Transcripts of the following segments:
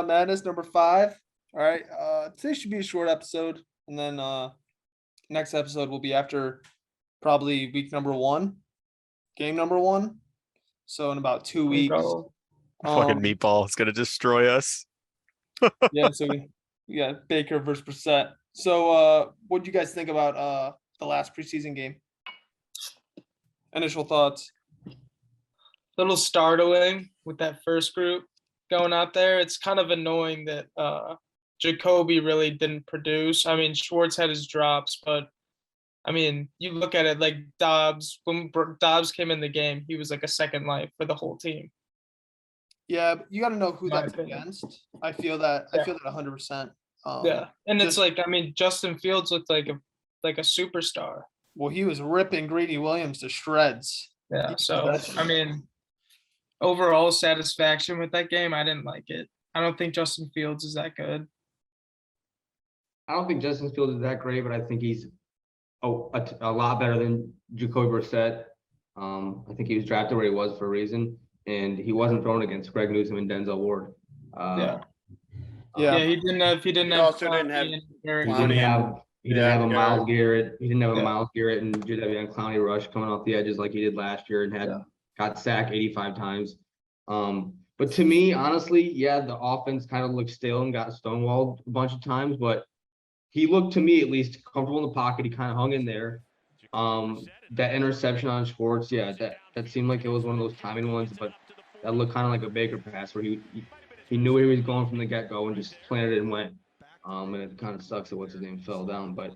Muni-Lot Madness number 5. All right. Today should be a short episode, and then next episode will be after probably week number 1, game number 1. So in about 2 weeks. Fucking meatball is gonna destroy us. Yeah. So we got Baker versus Brissett. So what do you guys think about the last preseason game? Initial thoughts. Little startling with that first group going out there. It's kind of annoying that Jacoby really didn't produce. I mean, Schwartz had his drops, but I mean, you look at it like Dobbs. When Dobbs came in the game, he was like a second life for the whole team. Yeah, but you got to know who My that's opinion. against. I feel that. Yeah. I feel that 100%. Yeah, and it's just- like, I mean, Justin Fields looked like a superstar. Well, he was ripping Greedy Williams to shreds. Yeah, so I mean, overall satisfaction with that game. I didn't like it. I don't think Justin Fields is that good. I don't think Justin Fields is that great, but I think he's a lot better than Jacoby Brissett. I think he was drafted where he was for a reason, and he wasn't thrown against Greg Newsome and Denzel Ward. Yeah, Yeah. he didn't have. He also didn't have He didn't have a Myles Garrett. He didn't have a Yeah. Myles Garrett and Jadeveon Clowney rush coming off the edges like he did last year and got sacked 85 times. But to me, honestly, yeah, the offense kind of looked stale and got stonewalled a bunch of times, but he looked, to me at least, comfortable in the pocket. He kind of hung in there. That interception on Schwartz, yeah, that seemed like it was one of those timing ones, but that looked kind of like a Baker pass where he knew where he was going from the get-go and just planted it and went. And it kind of sucks that what's his name fell down, but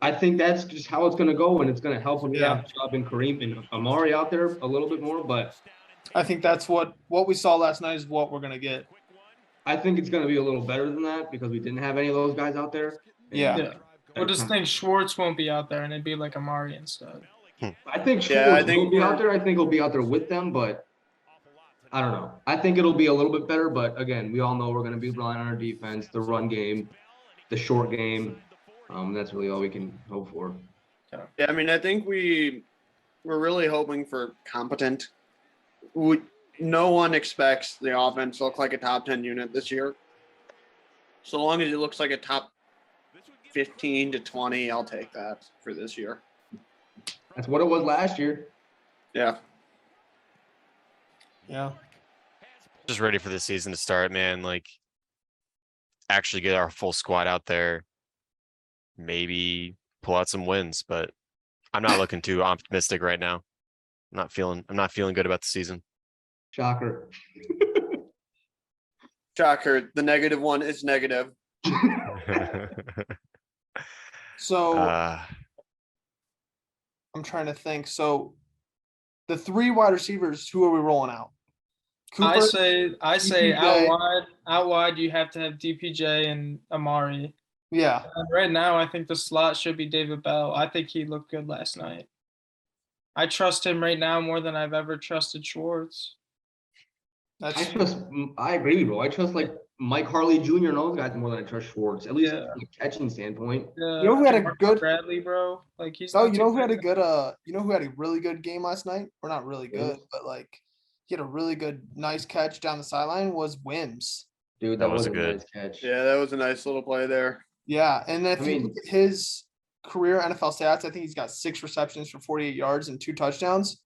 I think that's just how it's going to go, and it's going to help when we have Chubb and Kareem and Amari out there a little bit more. But I think that's what we saw last night is what we're gonna get. I think it's going to be a little better than that because we didn't have any of those guys out there. Yeah. Yeah. Well, just think Schwartz won't be out there, and it'd be like Amari instead. I think Yeah, Schwartz I think will be out there. I think he'll be out there with them, but I don't know. I think it'll be a little bit better, but again, we all know we're going to be relying on our defense, the run game, the short game. That's really all we can hope for. Yeah, I mean, I think we're really hoping for competent. No one expects the offense to look like a top 10 unit this year. So long as it looks like a top 15 to 20, I'll take that for this year. That's what it was last year. Yeah. Yeah. Just ready for the season to start, man. Like, actually get our full squad out there. Maybe pull out some wins, but I'm not looking too optimistic right now. I'm not feeling good about the season. Shocker. Shocker. The negative one is negative. So uh, I'm trying to think. So the 3 wide receivers, who are we rolling out? I say DPJ. out wide you have to have DPJ and Amari. Yeah. And right now I think the slot should be David Bell. I think he looked good last night. I trust him right now more than I've ever trusted Schwartz. That's I agree with you, bro. I trust like Mike Harley Jr. and those guys more than I trust Schwartz, at least Yeah. from a catching standpoint. Yeah, You know who had a Marcus good- Bradley, bro? Like he's. Oh, not you know too who had a bad. good who had a really good game last night? Or not really good, but like he had a really good nice catch down the sideline was Wims. Dude, That that was was a a good- nice catch. Yeah, that was a nice little play there. Yeah, and if I you mean- look at his career NFL stats, I think he's got 6 receptions for 48 yards and 2 touchdowns.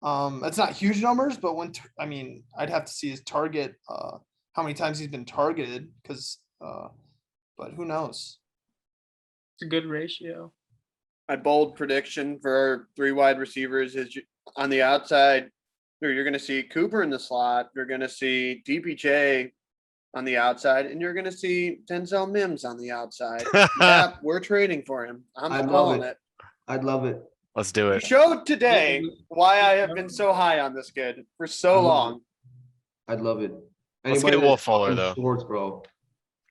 That's not huge numbers, but I'd have to see his target, how many times he's been targeted, because but who knows? It's a good ratio. My bold prediction for our 3 wide receivers is on the outside, you're going to see Cooper in the slot. You're going to see DPJ on the outside, and you're going to see Denzel Mims on the outside. Yeah, we're trading for him. I I'm love calling it. it. I'd love it. Let's do He it. showed today why I have been so high on this kid for so long. I'd love it. Let's Anybody get Will that's Fuller, fucking though. Schwartz, bro.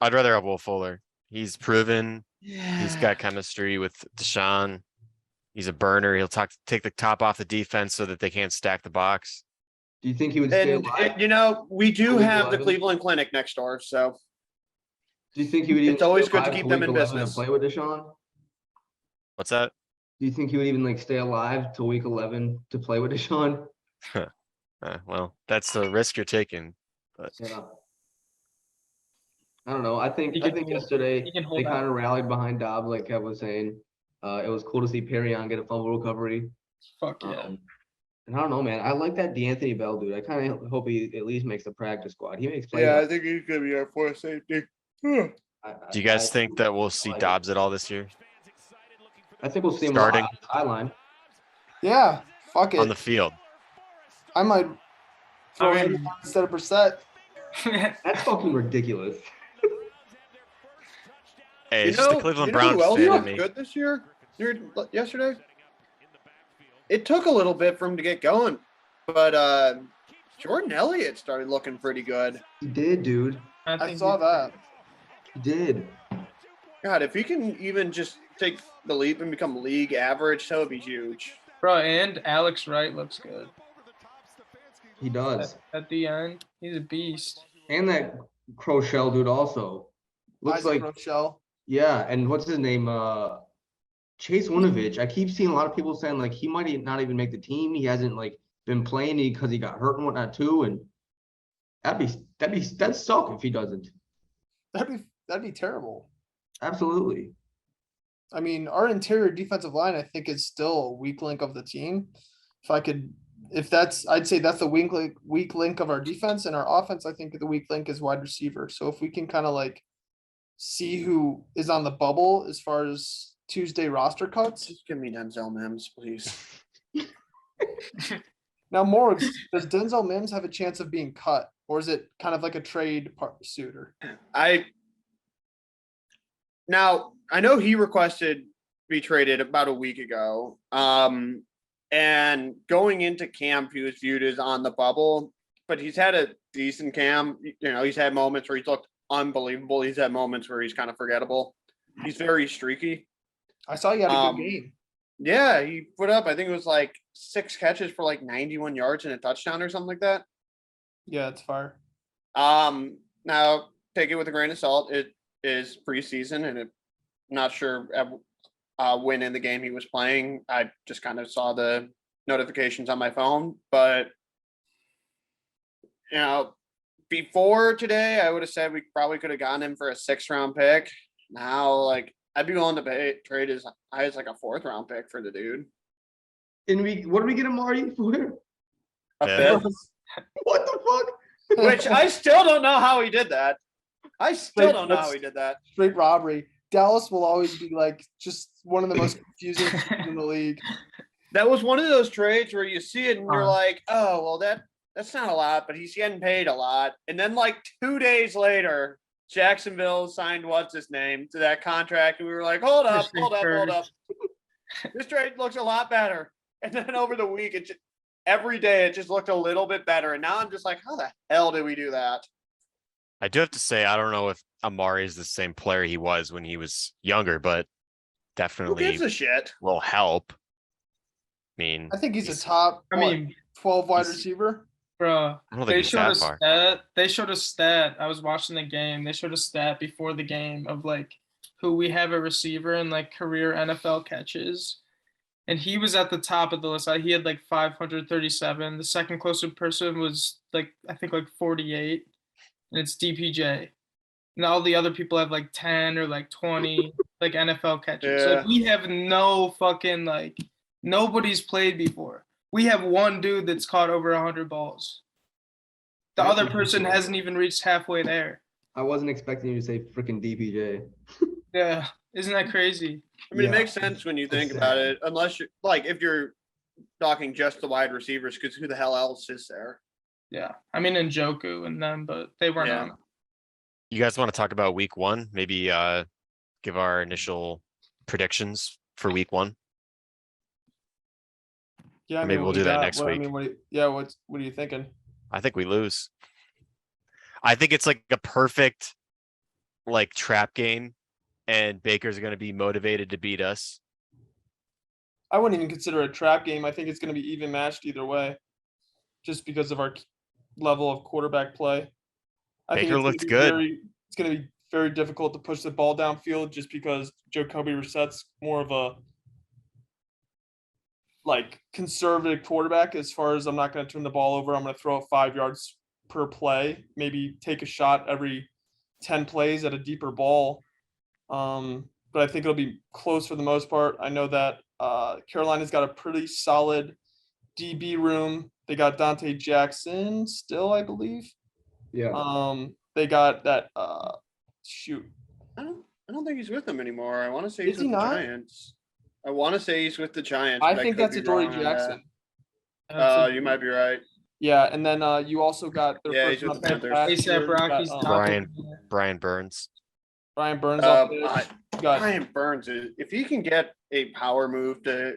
I'd rather have Will Fuller. He's proven. He's got chemistry with Deshaun. He's a burner. He'll take the top off the defense so that they can't stack the box. Do you think he would stay And, alive? we do Week have the 11? Cleveland Clinic next door, so Do you think he would even it's always stay good to alive keep till them week in 11 and business. play with Deshaun? What's that? Do you think he would even like stay alive till week 11 to play with Deshaun? Well, that's the risk you're taking. But Yeah. I don't know. I think He I can think hold- yesterday he can they hold kind out. of rallied behind Dobbs, like Kev was saying. It was cool to see Perrion get a fumble recovery. Fuck yeah. And I don't know, man. I like that D'Anthony Bell dude. I kind of hope he at least makes the practice squad. He makes plays. Yeah, I like- think he's gonna be our fourth safety. Do you guys I- think that we'll see like it. Dobbs at all this year? I think we'll see him a lot Starting on the sideline. Yeah, fuck on it. the field? I might throw I him mean- instead of Brissett. That's fucking ridiculous. Hey, it's just the Cleveland Browns who else fan in looked me. good this year? Yesterday? It took a little bit for him to get going, but Jordan Elliott started looking pretty good. He did, dude. I think saw that. He did. God, if he can even just take the leap and become league average, that would be huge. Bro, and Alex Wright looks good. He does. At the end, he's a beast. And that Crochelle dude also looks Isaac like Rochelle. yeah. And what's his name? Chase Winovich. I keep seeing a lot of people saying like he might not even make the team. He hasn't like been playing because he got hurt and whatnot too. And that'd suck if he doesn't. That'd be terrible. Absolutely. I mean, our interior defensive line, I think, is still a weak link of the team. I'd say that's the weak link of our defense, and our offense, I think the weak link is wide receiver. So if we can kind of like see who is on the bubble as far as Tuesday roster cuts. Just give me Denzel Mims, please. Now, Morgs, does Denzel Mims have a chance of being cut, or is it kind of like a trade suitor? Now I know he requested to be traded about a week ago. And going into camp, he was viewed as on the bubble, but he's had a decent camp. You know, he's had moments where he's looked unbelievable. He's had moments where he's kind of forgettable. He's very streaky. I saw you had a good game. Yeah, he put up, I think it was like 6 catches for like 91 yards and a touchdown or something like that. Yeah, it's fire. Now take it with a grain of salt. It is preseason, and I'm not sure when in the game he was playing. I just kind of saw the notifications on my phone, but you know, before today, I would have said we probably could have gotten him for a 6th-round pick. Now, like, I'd be willing to trade as high as like a 4th-round pick for the dude. And what did we get Amari for? A Yeah. 5th, What the fuck? which I still don't know how he did that. I still don't know how he did that. Straight robbery. Dallas will always be like just one of the most confusing teams in the league. That was one of those trades where you see it and you're like, oh, well, that's not a lot, but he's getting paid a lot. And then like 2 days later, Jacksonville signed what's his name to that contract, and we were like, hold up. This trade looks a lot better. And then over the week, every day it just looked a little bit better. And now I'm just like, how the hell did we do that? I do have to say, I don't know if Amari is the same player he was when he was younger, but Who definitely gives a shit? will help. I mean, I think he's a top 12 wide he's- receiver. Bro, I don't think they he's showed that a far. stat. They showed a stat. I was watching the game. They showed a stat before the game of like who we have a receiver in like career NFL catches, and he was at the top of the list. He had like 537. The second closest person was like I think like 48, and it's DPJ. And all the other people have like 10 or like 20 like NFL catches. Yeah. Like we have no fucking like nobody's played before. We have one dude that's caught over 100 balls. The That's other person ridiculous. hasn't even reached halfway there. I wasn't expecting you to say freaking DPJ. Yeah, isn't that crazy? I mean, Yeah. it makes sense when you think It's about sad. it, unless you're like, if you're talking just the wide receivers, because who the hell else is there? Yeah, I mean Njoku and them, but they weren't Yeah. on. you guys want to talk about week 1? Maybe give our initial predictions for week 1. Yeah, Maybe we'll do that next week. I mean, what are you thinking? I think we lose. I think it's like a perfect like trap game, and Baker's going to be motivated to beat us. I wouldn't even consider it a trap game. I think it's going to be even matched either way, just because of our level of quarterback play. I think Baker it's gonna looked be good. It's going to be very difficult to push the ball downfield, just because Jacoby Brissett's more of a like conservative quarterback as far as I'm not going to turn the ball over. I'm going to throw it 5 yards per play, maybe take a shot every 10 plays at a deeper ball. But I think it'll be close for the most part. I know that Carolina's got a pretty solid DB room. They got Dante Jackson still, I believe. Yeah. They got that shoot. I don't think he's with them anymore. I want to say Is he's he with the not? Giants. I want to say he's with the Giants. I but think could that's be Adoree wrong on Jackson. that. You might be right. Yeah, and then you also got their Yeah, first he's with round the pick Panthers. last year. ASAP You got, Rocky's Brian Burns. Brian Burns up there. You got Brian Burns is, if he can get a power move to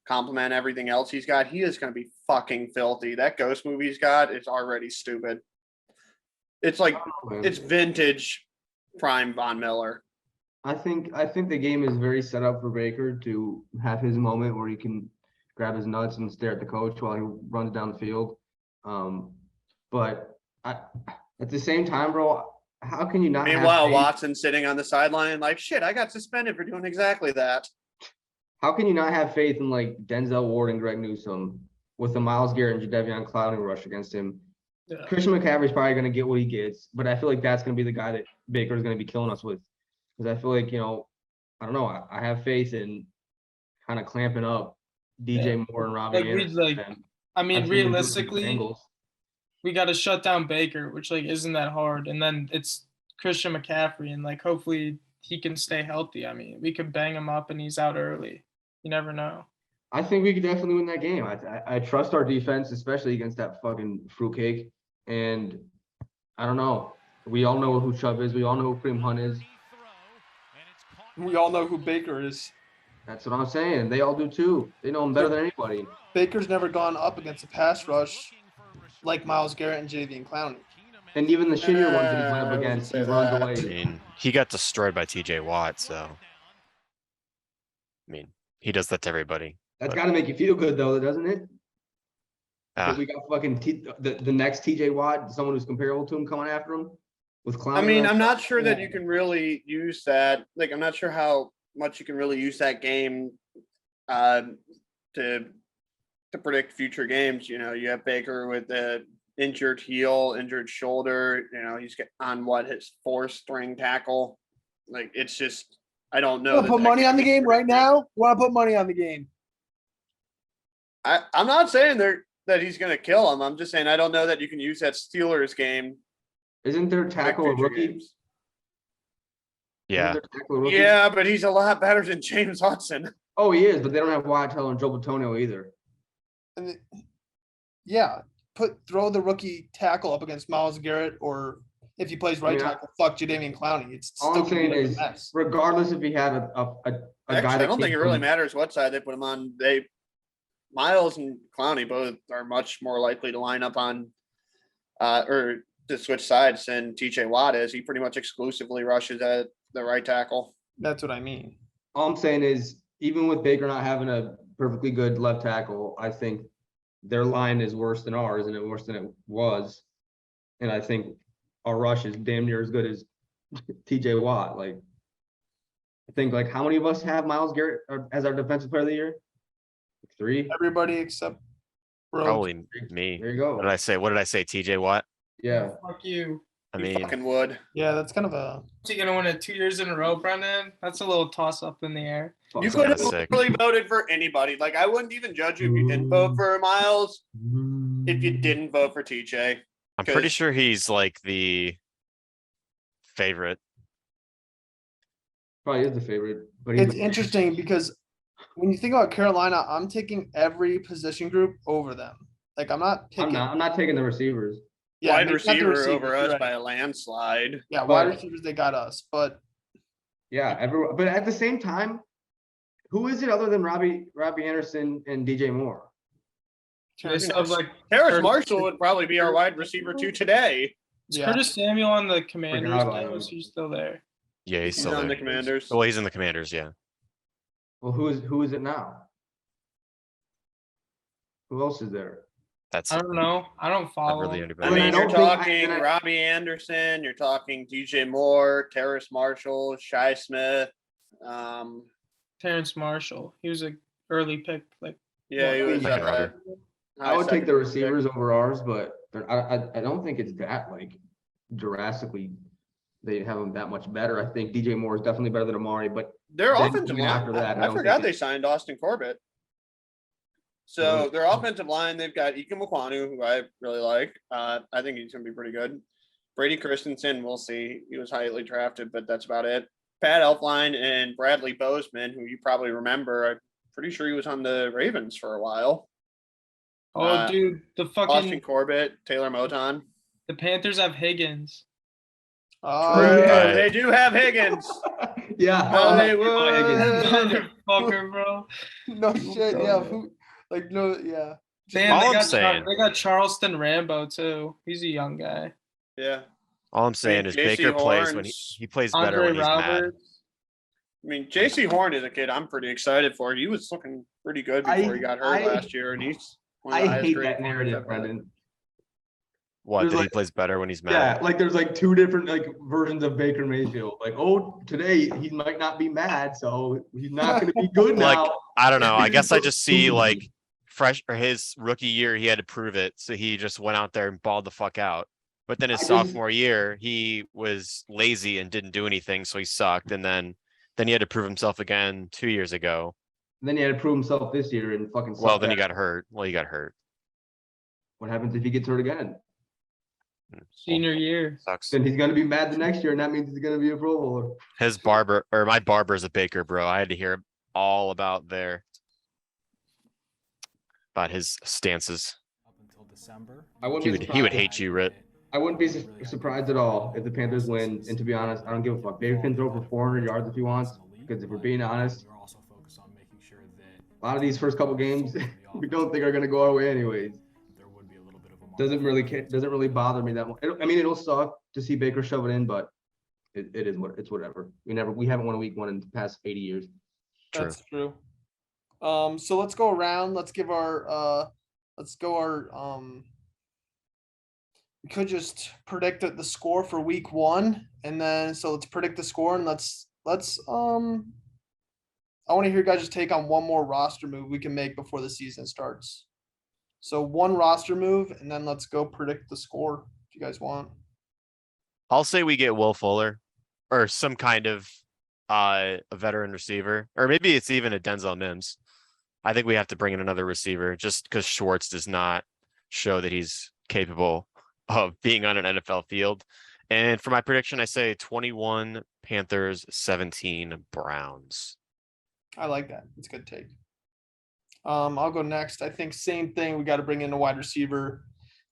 complement everything else he's got, he is going to be fucking filthy. That ghost move he's got is already stupid. It's like it's vintage prime Von Miller. I think the game is very set up for Baker to have his moment where he can grab his nuts and stare at the coach while he runs down the field. But at the same time, bro, how can you not? Meanwhile, Watson's sitting on the sideline like, shit, I got suspended for doing exactly that. How can you not have faith in like Denzel Ward and Greg Newsome with the Myles Garrett and Jadeveon Clowney rush against him? Yeah. Christian McCaffrey's probably going to get what he gets, but I feel like that's going to be the guy that Baker's going to be killing us with. Because I feel like, I don't know. I have faith in kind of clamping up DJ Moore and Robbie Anderson. Realistically, we got to shut down Baker, which like isn't that hard. And then it's Christian McCaffrey, and like hopefully he can stay healthy. I mean, we could bang him up and he's out early. You never know. I think we could definitely win that game. I trust our defense, especially against that fucking fruitcake. And I don't know. We all know who Chubb is. We all know who Kareem Hunt is. We all know who Baker is. That's what I'm saying. They all do too. They know him better than anybody. Baker's never gone up against a pass rush like Myles Garrett and Jadeveon Clowney. And even the shittier ones that he's went up against, he runs away. I mean, he got destroyed by TJ Watt, so I mean, he does that to everybody. That's got to make you feel good, though, doesn't it? Ah. We got fucking the next TJ Watt, someone who's comparable to him, coming after him with Clowney. I mean, I'm not sure that you can really use that. Like, I'm not sure how much you can really use that game to predict future games. You have Baker with the injured heel, injured shoulder. He's on his fourth string tackle. Like, it's just, I don't know. You want to put money on the game right now? Want to put money on the game? I'm not saying that he's going to kill him. I'm just saying I don't know that you can use that Steelers game. Isn't their tackle a rookie? Games. Yeah. Yeah, but he's a lot better than James Hudson. Oh, he is, but they don't have Waddell and Joe Bitonio either. And throw the rookie tackle up against Myles Garrett, or if he plays right tackle, fuck Jadeveon Clowney. It's all still I'm saying is, regardless if he had a Actually, guy, I don't think it really matters what side they put him on. Miles and Clowney both are much more likely to line up on or to switch sides than TJ Watt is. He pretty much exclusively rushes at the right tackle. That's what I mean. All I'm saying is, even with Baker not having a perfectly good left tackle, I think their line is worse than ours and worse than it was. And I think our rush is damn near as good as TJ Watt. Like, I think, like, how many of us have Myles Garrett as our defensive player of the year? 3. Everybody except Probably me. There you go. What did I say? TJ Watt? Yeah. Fuck you. I You mean, fucking would. Yeah, that's kind of a. Is he gonna win it 2 years in a row, Brendan? That's a little toss up in the air. You Fuck, could have that's sick. really voted for anybody. Like, I wouldn't even judge you if you didn't vote for Miles. If you didn't vote for TJ, I'm pretty sure he's like the favorite. Probably is the favorite. But It's interesting because when you think about Carolina, I'm taking every position group over them. Like, I'm not picking. I'm not taking the receivers. Yeah, wide maybe not the receiver receivers, over you're us right. by a landslide. Yeah, But- wide receivers, they got us. But Yeah, everyone. But at the same time, who is it other than Robbie Anderson and DJ Moore? Curtis, like Harris Curtis- Marshall would probably be our wide receiver too today. Is yeah, Curtis Samuel on the Commanders Forgot about now? him. Is he still there? Yeah, he's He's still on there. the Commanders. Well, he's in the Commanders. Yeah. Well, who is it now? Who else is there? That's I don't know. I don't not follow. really him. anybody. I mean, don't you're think- talking I- Robbie Anderson, you're talking DJ Moore, Terrace Marshall, Shy Smith. Terrence Marshall. He was an early pick. Like, Yeah, he Well, was. second rounder. I would take the second receivers over ours, but I don't think it's that like drastically they have him that much better. I think DJ Moore is definitely better than Amari, but Their then offensive even line, after that, I I don't forgot think they signed Austin Corbett. So Really? their offensive line, they've got Ike Mukwanu, who I really like. I think he's going to be pretty good. Brady Christensen, we'll see. He was highly drafted, but that's about it. Pat Elflein and Bradley Bozeman, who you probably remember. I'm pretty sure he was on the Ravens for a while. Oh, dude, the Austin fucking Corbett, Taylor Moton. the Panthers have Higgins. Oh, yeah. They do have Higgins. yeah, Hollywood. Motherfucker, bro. no shit. Yeah. Who? Like no. Yeah. Damn, All they I'm got saying- they got Charleston Rambo too. He's a young guy. Yeah. All I'm saying is J.C. Baker plays when Horns, he plays better Andre when he's mad. Roberts. I mean, J.C. Horn is a kid I'm pretty excited for. He was looking pretty good before he got hurt last year, and he's one of the I highest hate graded that corners narrative, ever. Brendan. What, There's that he like- plays better when he's mad? Yeah, like there's like two different like versions of Baker Mayfield. Like, oh, today he might not be mad, so he's not going to be good Like, now. I don't know. I guess I just see like fresh or his rookie year, he had to prove it. So he just went out there and balled the fuck out. But then his I just- sophomore year, he was lazy and didn't do anything. So he sucked. And then he had to prove himself again 2 years ago. Then he had to prove himself this year and fucking. Well, suck then he ass. got hurt. Well, he got hurt. What happens if he gets hurt again? Senior year. Sucks. Then he's going to be mad the next year, and that means he's going to be a Pro Bowler. His barber or my barber's a baker, bro. I had to hear all about his stances. Up until December. I wouldn't He be would he would surprised. hate you, Rit. I wouldn't be surprised at all if the Panthers win. And to be honest, I don't give a fuck. Baker can throw for 400 yards if he wants. Because if we're being honest, We're also focused on making sure that a lot of these first couple games we don't think are going to go our way anyways. there would be a little bit of a Doesn't really bother me that much. I mean, it'll suck to see Baker shove it in, but it is what it's whatever. We haven't won a week one in the past 80 years. True. That's true. So let's go around. Let's give our we could just predict the score for week one, and then so let's predict the score and let's I want to hear you guys' take on one more roster move we can make before the season starts. So one roster move, and then let's go predict the score if you guys want. I'll say we get Will Fuller or some kind of a veteran receiver, or maybe it's even a Denzel Mims. I think we have to bring in another receiver just because Schwartz does not show that he's capable of being on an NFL field. And for my prediction, I say 21 Panthers, 17 Browns. I like that. It's a good take. I'll go next. I think same thing. We got to bring in a wide receiver.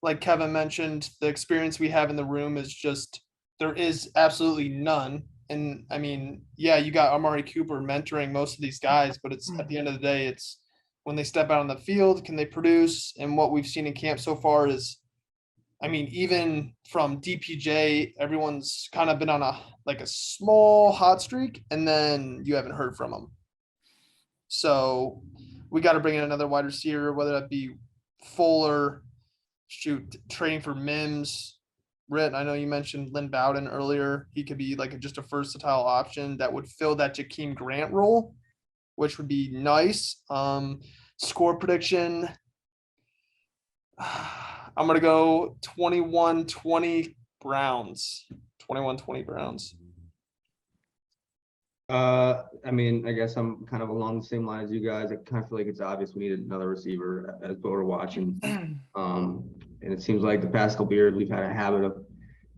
Like Kevin mentioned, the experience we have in the room is just there is absolutely none. And I mean, yeah, you got Amari Cooper mentoring most of these guys, but it's at the end of the day, it's when they step out on the field, can they produce? And what we've seen in camp so far is, I mean, even from DPJ, everyone's kind of been on a small hot streak, and then you haven't heard from them. So we got to bring in another wide receiver, whether that be Fuller, trading for Mims. Rit, I know you mentioned Lynn Bowden earlier. He could be just a versatile option that would fill that Jakeem Grant role, which would be nice. Score prediction. I'm going to go 21-20 Browns. 21-20 Browns. I mean, I guess I'm kind of along the same line as you guys. I kind of feel like it's obvious we need another receiver as we're watching. And it seems like the past couple years we've had a habit of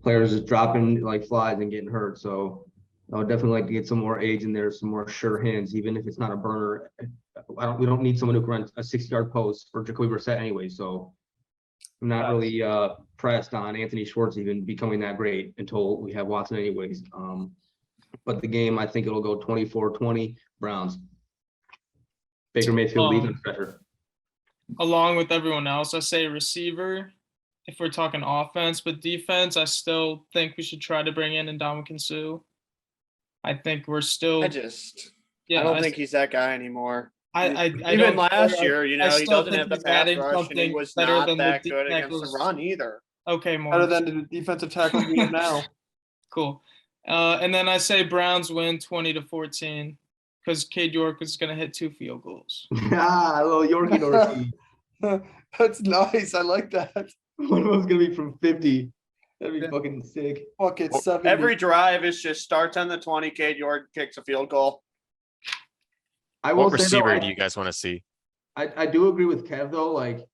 players just dropping like flies and getting hurt. So I would definitely like to get some more age in there, some more sure hands, even if it's not a burner. We don't need someone who can run a 60-yard post for Jacoby Brissett anyway. So I'm not really pressed on Anthony Schwartz even becoming that great until we have Watson anyways. But the game, I think it'll go 24-20 Browns. Baker Mayfield leads on pressure. Along with everyone else, I say receiver if we're talking offense, but defense, I still think we should try to bring in Ndamukong Suh. I think we're still. I don't think he's that guy anymore. Even last year, he doesn't have the pass rush, and he was not that good against the run either. Okay, more better than the defensive tackle we have now. Cool. And then I say Browns win 20-14 because Cade York is going to hit 2 field goals. A little Yorkie Dorky. That's nice. I like that. One of them's gonna be from 50. That'd be fucking sick. Fuck it, Well, 70. Every drive is just starts on the 20. Cade York kicks a field goal. I will What say though, receiver do you guys want to see? I do agree with Kev though. Like,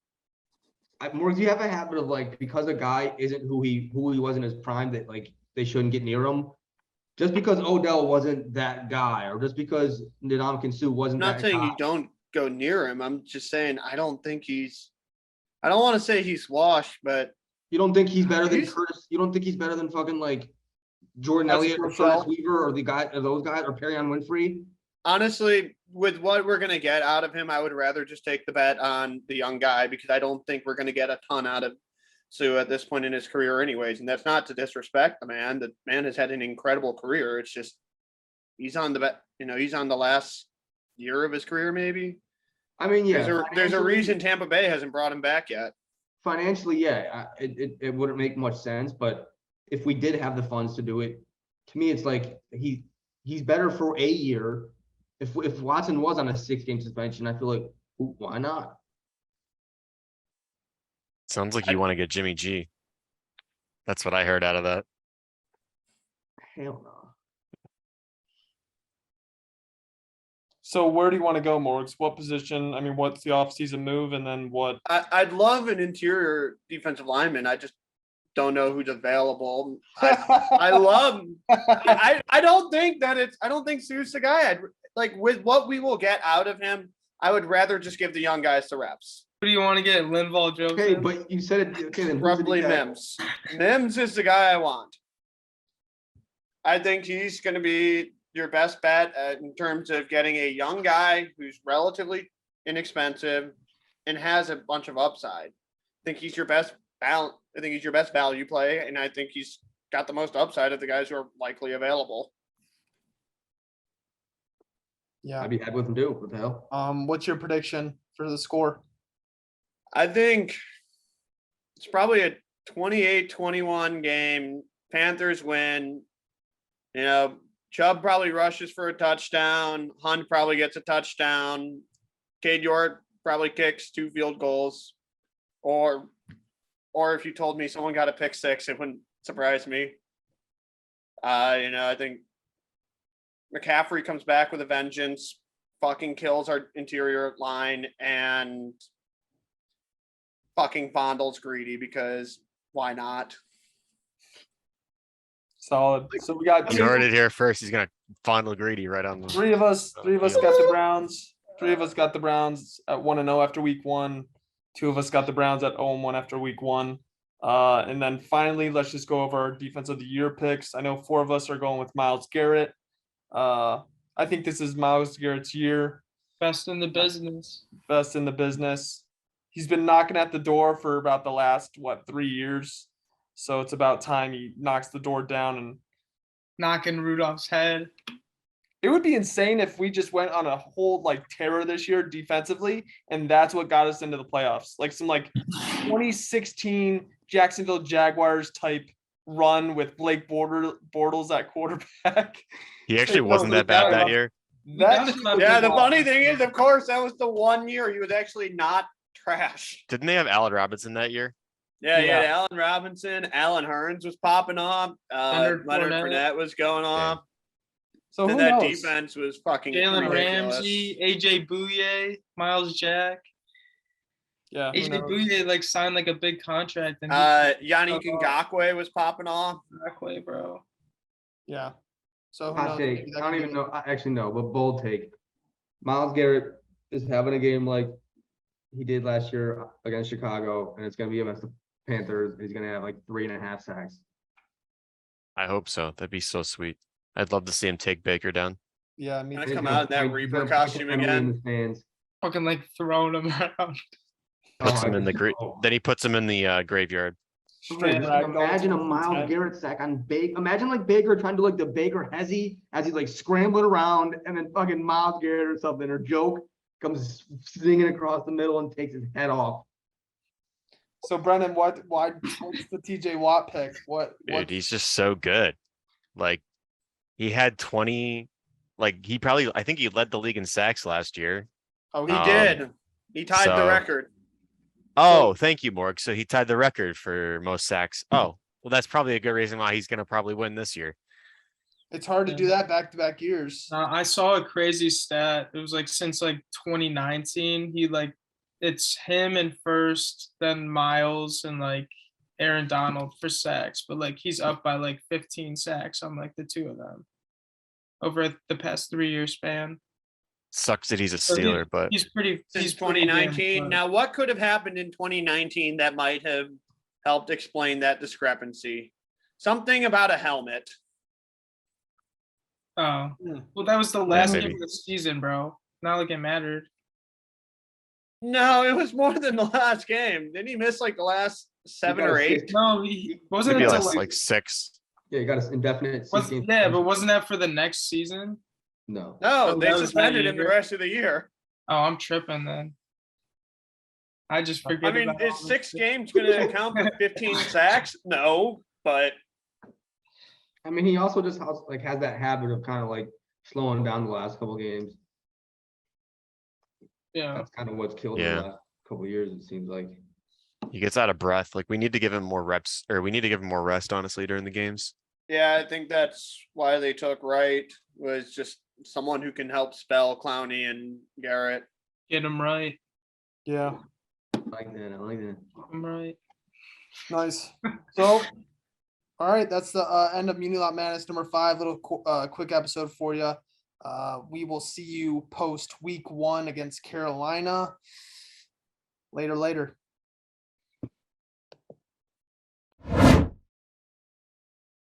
Morgs, you have a habit of like because a guy isn't who he was in his prime that like they shouldn't get near him. Just because Odell wasn't that guy, or just because Ndamukong Suh I'm wasn't not that saying guy. you don't go near him. I'm just saying I don't think he's. I don't want to say he's washed, but You don't think he's better than He's- Curtis? You don't think he's better than fucking like Jordan That's Elliott or Rochelle. Curtis Weaver or the guy or those guys or Perrion Winfrey? honestly, with what we're gonna get out of him, I would rather just take the bet on the young guy because I don't think we're gonna get a ton out of Sue at this point in his career, anyways. And that's not to disrespect the man. The man has had an incredible career. It's just he's on the bet. He's on the last year of his career, maybe. I mean, yeah. There's a financially- reason Tampa Bay hasn't brought him back yet. Financially, yeah, it wouldn't make much sense, but if we did have the funds to do it, to me, it's like he's better for a year. If Watson was on a 6-game suspension, I feel like why not? Sounds like you want to get Jimmy G. That's what I heard out of that. Hell no. So where do you want to go, Morgs? What position? I mean, what's the offseason move, and then what? I'd love an interior defensive lineman. I just don't know who's available. I love. I don't think I don't think Sue's the guy. With what we will get out of him, I would rather just give the young guys the reps. Who do you want to get? Linval Joseph? Okay, but you said it. Okay, then who's Probably the guy? Mims. Mims is the guy I want. I think he's going to be your best bet in terms of getting a young guy who's relatively inexpensive and has a bunch of upside. I think he's your best balance. I think he's your best value play, and I think he's got the most upside of the guys who are likely available. Yeah. I'd be happy with him too. What the hell? What's your prediction for the score? I think it's probably a 28-21 game. Panthers win. Chubb probably rushes for a touchdown. Hunt probably gets a touchdown. Cade York probably kicks 2 field goals. Or if you told me someone got a pick 6, it wouldn't surprise me. I think McCaffrey comes back with a vengeance, fucking kills our interior line, and fucking fondles Greedy because why not? Solid. So we got You heard it here first. He's gonna fondle Greedy right on the. three of us got the Browns. 3 of us got the Browns at 1-0 after week 1. 2 of us got the Browns at 0-1 after week 1. And then finally, let's just go over our defense of the year picks. I know 4 of us are going with Myles Garrett. I think this is Myles Garrett's year. Best in the business. Best in the business. He's been knocking at the door for about the last 3 years. So it's about time he knocks the door down. And Knocking Rudolph's head. it would be insane if we just went on a whole terror this year defensively, and that's what got us into the playoffs. Like some 2016 Jacksonville Jaguars type run with Blake Bortles at quarterback. He actually wasn't that bad that year. That Yeah, the funny thing is, of course, that was the one year he was actually not trash. Didn't they have Allen Robinson that year? Yeah, Yeah. yeah. Allen Robinson, Alan Hearns was popping off. Leonard Leonard Fournette. Fournette was going off. So who And that knows? defense was fucking Jalen ridiculous. Ramsey, AJ Bouye, Miles Jack. Yeah, who AJ knows? Bouye signed a big contract and Yannick Ngakoue was popping off. that way, bro. Yeah. So who Hot knows? take. Maybe I that don't could even be- know. I actually know, but bold take. Myles Garrett is having a game like he did last year against Chicago, and it's going to be against the Panthers. He's going to have 3.5 sacks. I hope so. That'd be so sweet. I'd love to see him take Baker down. Yeah, me Nice too. come out in that He's Reaper gonna costume point to Emily in again. the stands. Fucking throwing him around. Puts Oh, him in the oh. Then he puts him in the graveyard. Straight Just ragdoll imagine a to Myles 10. Garrett sack on Baker. Imagine Baker trying to do the Baker hezzy as he's scrambling around, and then fucking Myles Garrett or something or Joke comes singing across the middle and takes his head off. So Brennan, what's the TJ Watt pick? Dude, he's just so good. He had 20. I think he led the league in sacks last year. Oh, He Um, did. He tied the so- record. Oh, thank you, Morg. So he tied the record for most sacks. Oh, Well, that's probably a good reason why he's gonna probably win this year. It's hard to do that back-to-back years. I saw a crazy stat. It was like since like 2019, it's him in first, then Miles and like Aaron Donald for sacks, but like he's up by like 15 sacks on like the two of them over the past 3-year span. Sucks that he's a So Steeler, but he's pretty. Since He's pretty damn 2019. good. Now, what could have happened in 2019 that might have helped explain that discrepancy? Something about a helmet. Oh, Hmm. well, that was the last maybe. game of the season, bro. Not like it mattered. No, it was more than the last game. Didn't he miss like the last 7 got or a 8? six. No, he wasn't maybe until like 6. Yeah, you got an indefinite. was, 6-game yeah, but suspension. wasn't that for the next season? No. No, Oh, they that was that suspended him the year? rest of the year. Oh, I'm tripping then. I just forget. I mean, about is all this 6 shit. games going to account for 15 sacks? No, but I mean, he also just has that habit of kind of like slowing down the last couple games. Yeah, That's kind of what's killed him Yeah. the last couple years, it seems like. He gets out of breath. Like we need to give him more reps, or we need to give him more rest, honestly, during the games. yeah, I think that's why they took Wright, was just someone who can help spell Clowney and Garrett. get him right. Yeah, I like that. I like that. Get him right. nice. So, all right, that's the end of Muni-Lot Madness number 5. Little quick episode for you. We will see you post week 1 against Carolina. Later.